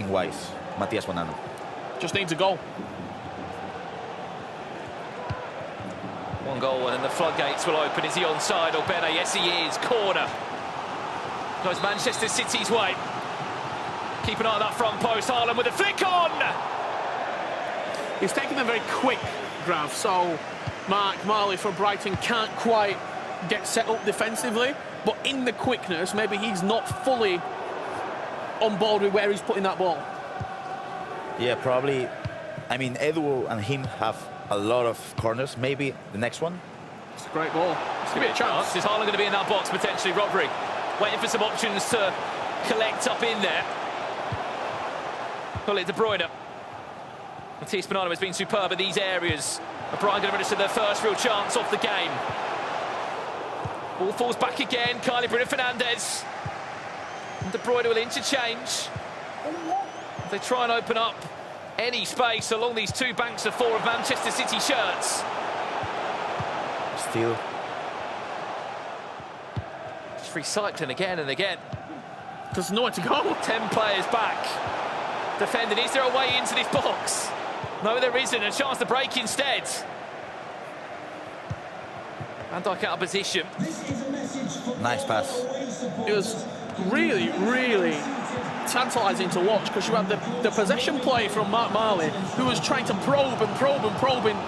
passing-wise, Matias Bonanno. Just needs a goal. One goal and the floodgates will open. Is he onside or better? Yes, he is. Corner. Goes Manchester City's way. Keep an eye on that front post. Haaland with a flick on! He's taking them very quick, Grav, so Marley for Brighton can't quite get set up defensively, but in the quickness, maybe he's not fully on board with where he's putting that ball. Yeah, probably. I mean, Edu and him have a lot of corners. Maybe the next one. It's a great ball. It's going to be a chance. Is Haaland going to be in that box potentially? Rodri waiting for some options to collect up in there. Pull it De Bruyne. Matias Bonanno has been superb in these areas. Brighton going to register their first real chance off the game. Ball falls back again. Kylie Bruno Fernandes. De Bruyne will interchange. They try and open up any space along these two banks of four of Manchester City shirts. Still. Just recycling again and again. There's nowhere to go. 10 players back. Defending. Is there a way into this box? No, there isn't. A chance to break instead. Van Dijk out of position. Nice pass. It was really, really tantalising to watch because you had the possession play from Marley, who was trying to probe and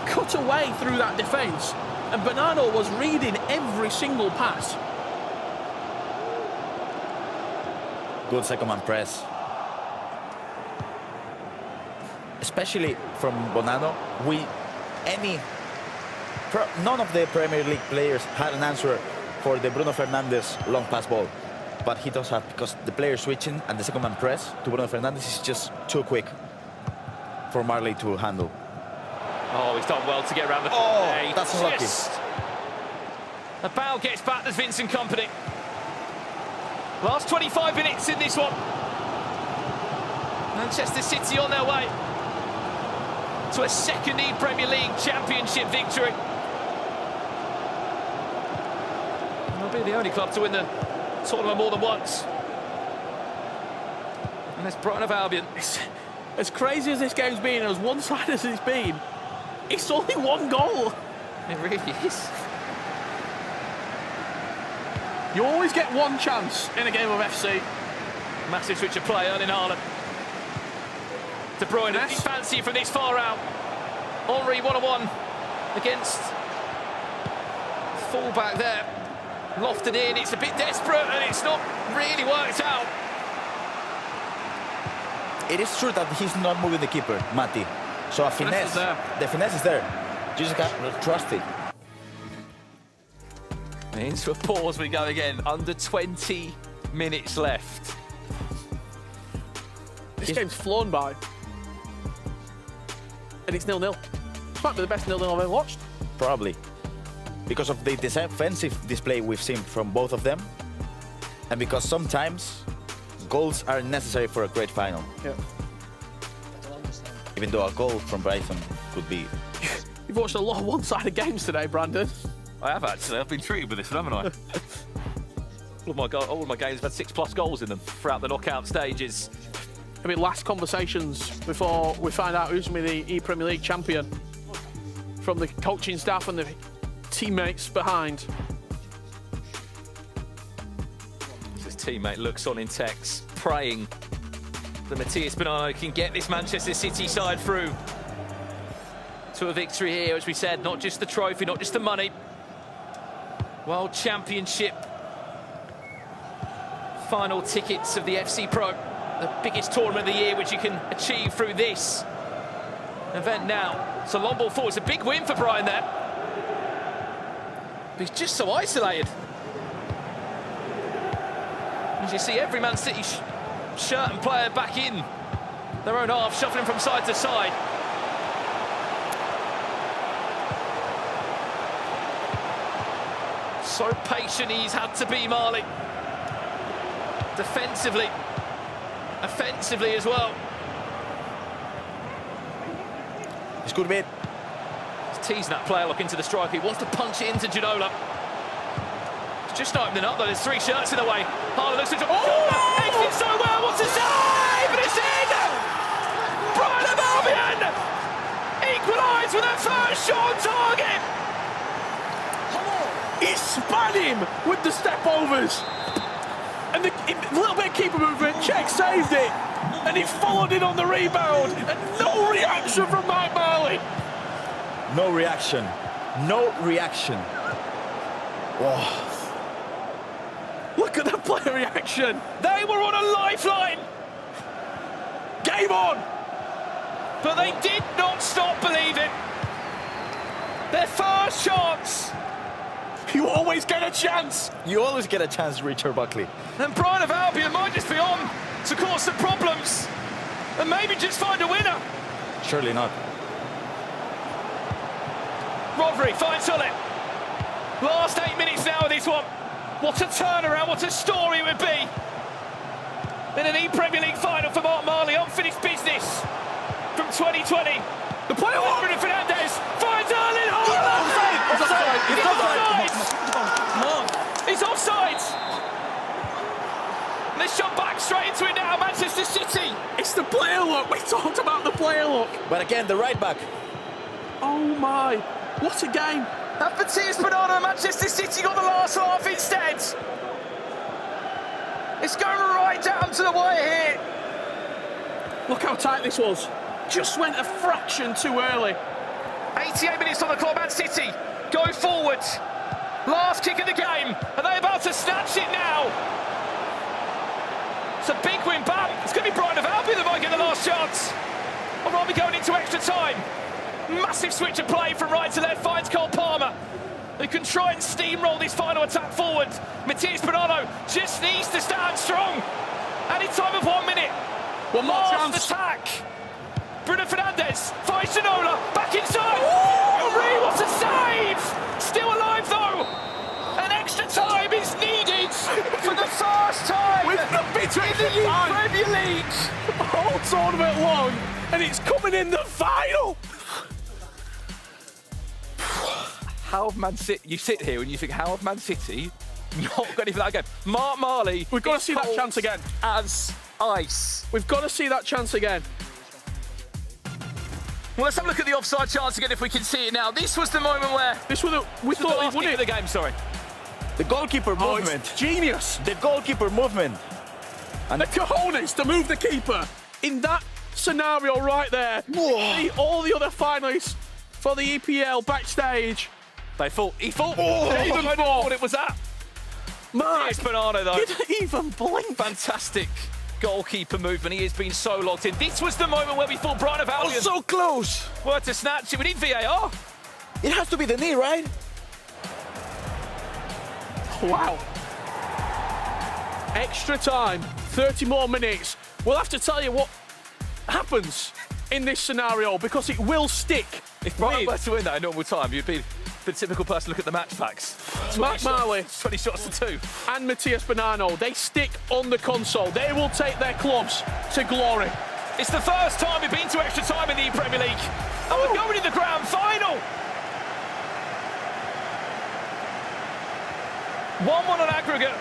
cut away through that defence. And Bonanno was reading every single pass. Good second-man press. Especially from Bonanno, none of the Premier League players had an answer for the Bruno Fernandes long pass ball. But he does have, because the player switching and the second-man press to Bruno Fernandes is just too quick for Marley to handle. Oh, he's done well to get around the... Oh, that's unlucky. The bow gets back, there's Vincent Kompany. Last 25 minutes in this one. Manchester City on their way to a second Premier League Championship victory. They'll be the only club to win the tournament more than once. And it's Brighton of Albion. As crazy as this game's been, as one-sided as it's been, it's only one goal. It really is. You always get one chance in a game of FC. Massive switch of play, Erling Haaland. De Bruyne, he's fancy from this far out. Henry, 1-on-1 against full-back there. Lofted in, it's a bit desperate and it's not really worked out. It is true that he's not moving the keeper, Mati. So a finesse, the finesse is there. You just got to trust it. Into a pause we go again. Under 20 minutes left. This game's flown by. And it's 0-0. This might be the best 0-0 I've ever watched. Probably. Because of the defensive display we've seen from both of them. And because sometimes goals are necessary for a great final. Yeah. Even though a goal from Brighton could be... You've watched a lot of one-sided games today, Brandon. I have actually. I've been treated with this one, haven't I? all of my games have had 6+ goals in them throughout the knockout stages. I mean, last conversations before we find out who's going to be the ePremier League champion from the coaching staff and the teammates behind. His teammate looks on in text, praying that Matias Bonanno can get this Manchester City side through to a victory here, as we said, not just the trophy, not just the money. World Championship final tickets of the FC Pro, the biggest tournament of the year which you can achieve through this event now. So long ball forward, it's a big win for Brighton there. But he's just so isolated. As you see, every Man City shirt and player back in their own half, shuffling from side to side. So patient he's had to be, Marley. Defensively, offensively as well. It's good bit. He's teasing that player look into the striker. He wants to punch it into Ginola. It's just opening up though. There's 3 shirts in the way. Haaland looks at... Oh! Exits so well. What's a save! first shot on target. He span him with the step overs. And a little bit of keeper movement, Czech saved it. And he followed it on the rebound. And no reaction from Mike Marley. No reaction. No reaction. Oh. Look at the player reaction. They were on a lifeline. Game on. But they did not stop believing. Their first chance. You always get a chance. You always get a chance, Richard Buckley. And Brian of Albion might just be on to cause some problems. And maybe just find a winner. Surely not. Rodri finds Hullet. Last 8 minutes now of this one. What a turnaround, what a story it would be. In an ePremier League final for Mark Marley, unfinished business from 2020. The player Bruno Fernandes finds Erling Haaland. He's offside. And they shot back straight into it now, Manchester City. It's the player look. We talked about the player look. But again, the right back. Oh my, what a game. And Matthias Bonanno and Manchester City got the last half instead. It's going right down to the wire here. Look how tight this was. Just went a fraction too early. 88 minutes on the clock, Man City going forward. Last kick of the game. Are they about to snatch it now? It's a big win, bam. It's going to be Brian of Albion that might get the last chance. Or are we going into extra time? Massive switch of play from right to left, finds Cole Palmer, who can try and steamroll this final attack forward. Matthias Bonanno just needs to stand strong. And in time of 1 minute. One more Last chance. attack. Bruno Fernandes finds Ginola, back inside. Henry, what a save! Still alive though. An extra time is needed for the first time With the bitter in the Premier League. Whole tournament long, and it's coming in the final. How have Man City? You sit here and you think, how have Man City not got anything that game? Mark Marley. We've got to see that cold chance again. As ice. We've got to see that chance again. Well, let's have a look at the offside chance again if we can see it now. This was the moment where We thought he would of it. the game. Sorry. The goalkeeper Oh, movement. it's genius. The goalkeeper movement. And the cojones to move the keeper in that scenario right there. All the other finalists for the EPL backstage. He thought. Even I thought. what it was at. Mark It's Bonanno though. didn't even blink. Fantastic goalkeeper movement. He has been so locked in. This was the moment where we thought Brian of Albion So close. were to snatch it. We need VAR. It has to be the knee, right? Wow. Extra time, 30 more minutes. We'll have to tell you what happens in this scenario because it will stick. If Brian with were to win that in normal time, you'd be the typical person to look at the match packs. Mark Marley 20 shots to 2. and Matthias Bonanno. They stick on the console. They will take their clubs to glory. It's the first time we've been to extra time in the Premier League. And we're going in the grand final. 1-1 on aggregate.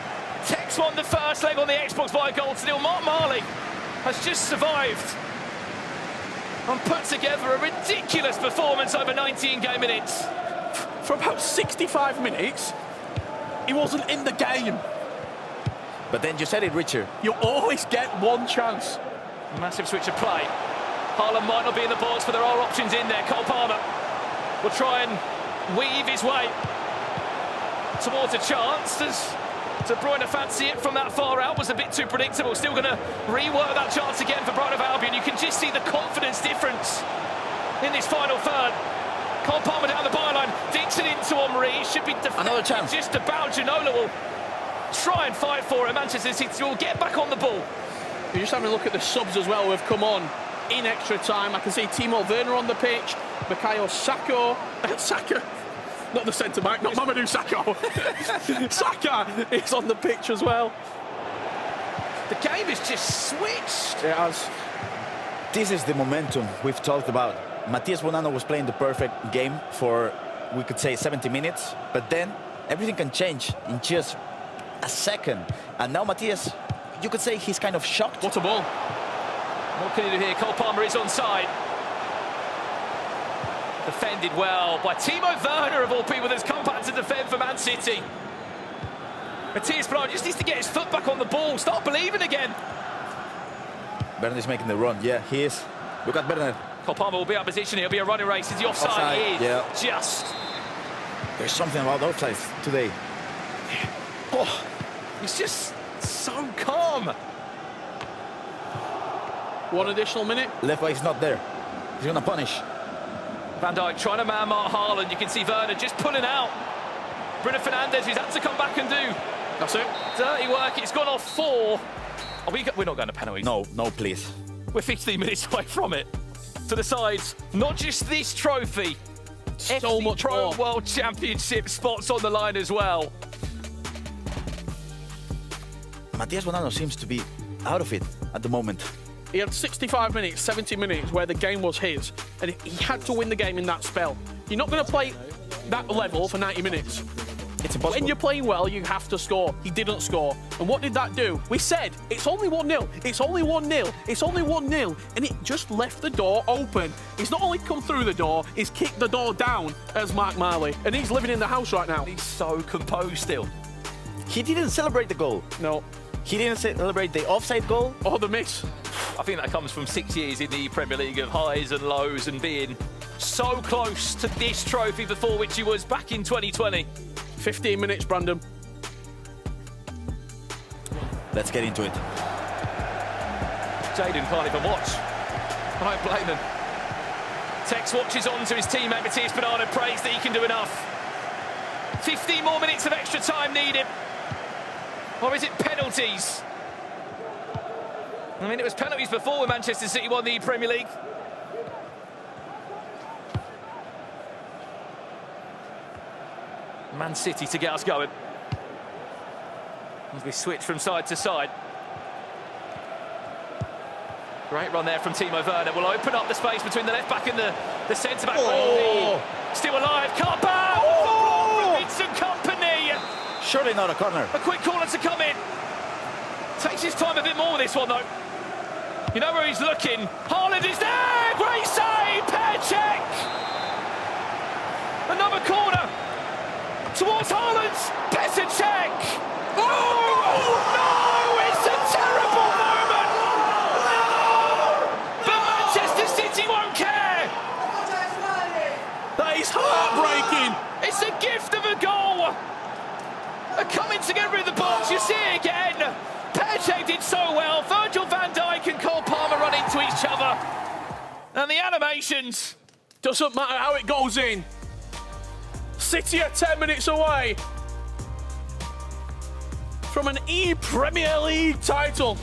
Tex won the first leg on the Xbox by a goal to nil. Mark Marley has just survived and put together a ridiculous performance over 19 game minutes. For about 65 minutes, he wasn't in the game. But then you said it, Richard. You always get one chance. Massive switch of play. Haaland might not be in the box, but there are options in there. Cole Palmer will try and weave his way towards a chance. Does De Bruyne fancy it from that far out? Was a bit too predictable. Still going to rework that chance again for Brian of Albion. You can just see the confidence difference in this final third. Cole Palmer down the byline, dinks it into Henry. He should be Another chance. just about. Ginola will try and fight for it. Manchester City will get back on the ball. You're just having a look at the subs as well who have come on in extra time. I can see Timo Werner on the pitch, Bukayo Saka, not the centre back, not Mamadou Sakho. Saka is on the pitch as well. The game is just switched. It has. This is the momentum we've talked about. Matthias Bonanno was playing the perfect game for, we could say, 70 minutes. But then everything can change in just a second. And now Matthias, you could say he's kind of shocked. What a ball. What can he do here? Cole Palmer is onside. Defended well by Timo Werner, of all people, that's come back to defend for Man City. Matthias Bonanno just needs to get his foot back on the ball, start believing again. Werner is making the run. Yeah, he is. Look at Werner. Cole Palmer will be out of position. It'll be a running race. Is the offside? It is. Yeah. Just. There's something about offsides today. Oh, he's just so calm. One additional minute. Left back is not there. He's going to punish. Van Dijk trying to man-mark Haaland. You can see Werner just pulling out. Bruno Fernandes, who's had to come back and do. That's it. Dirty work. It's gone off 4. We're not going to penalties. No, please. We're 15 minutes away from it. To the sides, not just this trophy. So much Pro more. World Championship spots on the line as well. Matthias Bonanno seems to be out of it at the moment. He had 65 minutes, 70 minutes where the game was his, and he had to win the game in that spell. You're not going to play that level for 90 minutes. It's impossible. When you're playing well, you have to score. He didn't score. And what did that do? We said, it's only 1-0, it's only 1-0, it's only 1-0, and it just left the door open. He's not only come through the door, he's kicked the door down as Marley, and he's living in the house right now. He's so composed still. He didn't celebrate the goal. No. He didn't celebrate the offside goal. Oh, the miss. I think that comes from 6 years in the Premier League of highs and lows and being so close to this trophy before which he was back in 2020. 15 minutes, Brandon. Let's get into it. Jayden can't even watch. I don't blame him. Tex watches on to his teammate Matthias Bonanno, prays that he can do enough. 15 more minutes of extra time needed. Or is it penalties? I mean, it was penalties before when Manchester City won the Premier League. Man City to get us going. As we switch from side to side. Great run there from Timo Werner. Will open up the space between the left back and the centre back. Oh. Still alive. Can't bounce. Oh. Vincent Kompany. Surely not a corner. A quick corner to come in. Takes his time a bit more with this one though. You know where he's looking. Haaland is there. Great save. Pair check. Another corner. Towards Haaland. Better check. Oh no! It's a terrible moment. But Manchester City won't care. That is heartbreaking. It's a gift of a goal. A coming together in the box. You see it again. Peche did so well. Virgil van Dijk and Cole Palmer run into each other. And the animations. Doesn't matter how it goes in. City are 10 minutes away from an ePremier League title.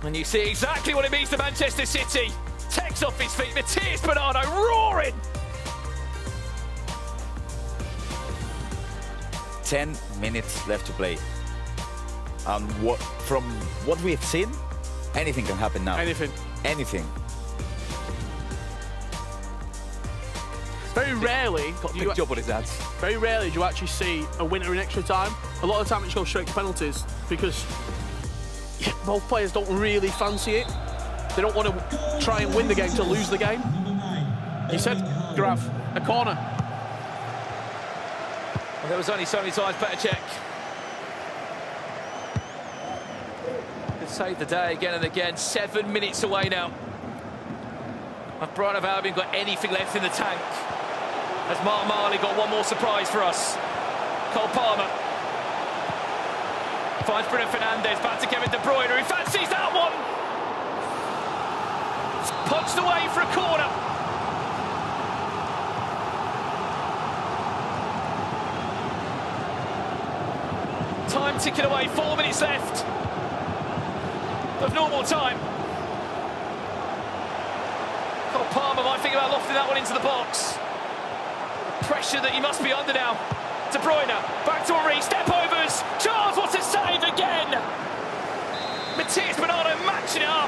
And you see exactly what it means to Manchester City. Tex off his feet. Matthias Bonanno roaring. 10 minutes left to play. And from what we've seen, anything can happen now. Anything. Very rarely, Got a big job on his hands. very rarely do you actually see a winner in extra time. A lot of the time it just goes straight to penalties because both players don't really fancy it. They don't want to try and win the game to lose the game. He said, Graf, a corner. Well, there was only so many times better check. Could save the day again and again. 7 minutes away now. Have Brian of Albion got anything left in the tank? Has Marley got one more surprise for us? Cole Palmer finds Bruno Fernandes, back to Kevin De Bruyne, who fancies that one. It's punched away for a corner. Time ticking away, 4 minutes left of normal time. Cole Palmer might think about lofting that one into the box. Pressure that he must be under now. De Bruyne, back to Henry, step overs. Charles, what a save again! Matthias Bonanno matching it up.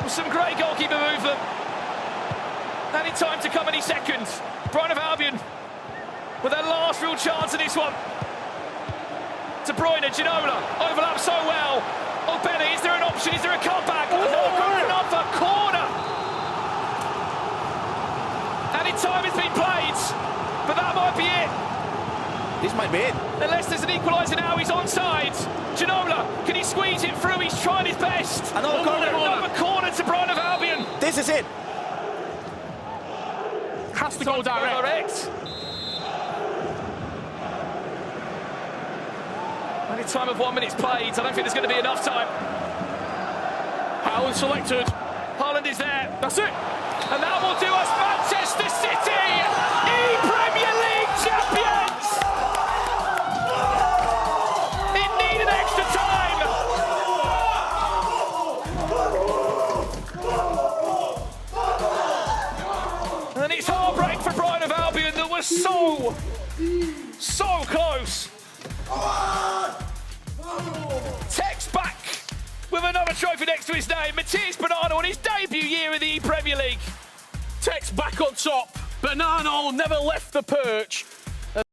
With some great goalkeeper movement. Any time to come any second. Brian of Albion with their last real chance of this one. De Bruyne, Ginola, overlaps so well. Oh, Benny, is there an option? Is there a comeback? Another corner. might be it. Unless there's an equaliser now, he's onside. Ginola, can he squeeze it through? He's trying his best. Another corner. Another corner to Brighton of Albion. This is it. Has to go direct. Only time of 1 minute's played. I don't think there's going to be enough time. Haaland selected. Haaland is there. That's it. And that will do us Manchester City, ePremier League champions! It needed extra time! And it's heartbreak for Brighton of Albion that was so close. Tex back with another trophy next to his name. Matthias Bonanno on his debut year in the ePremier League. Tex back on top. Bonanno never left the perch.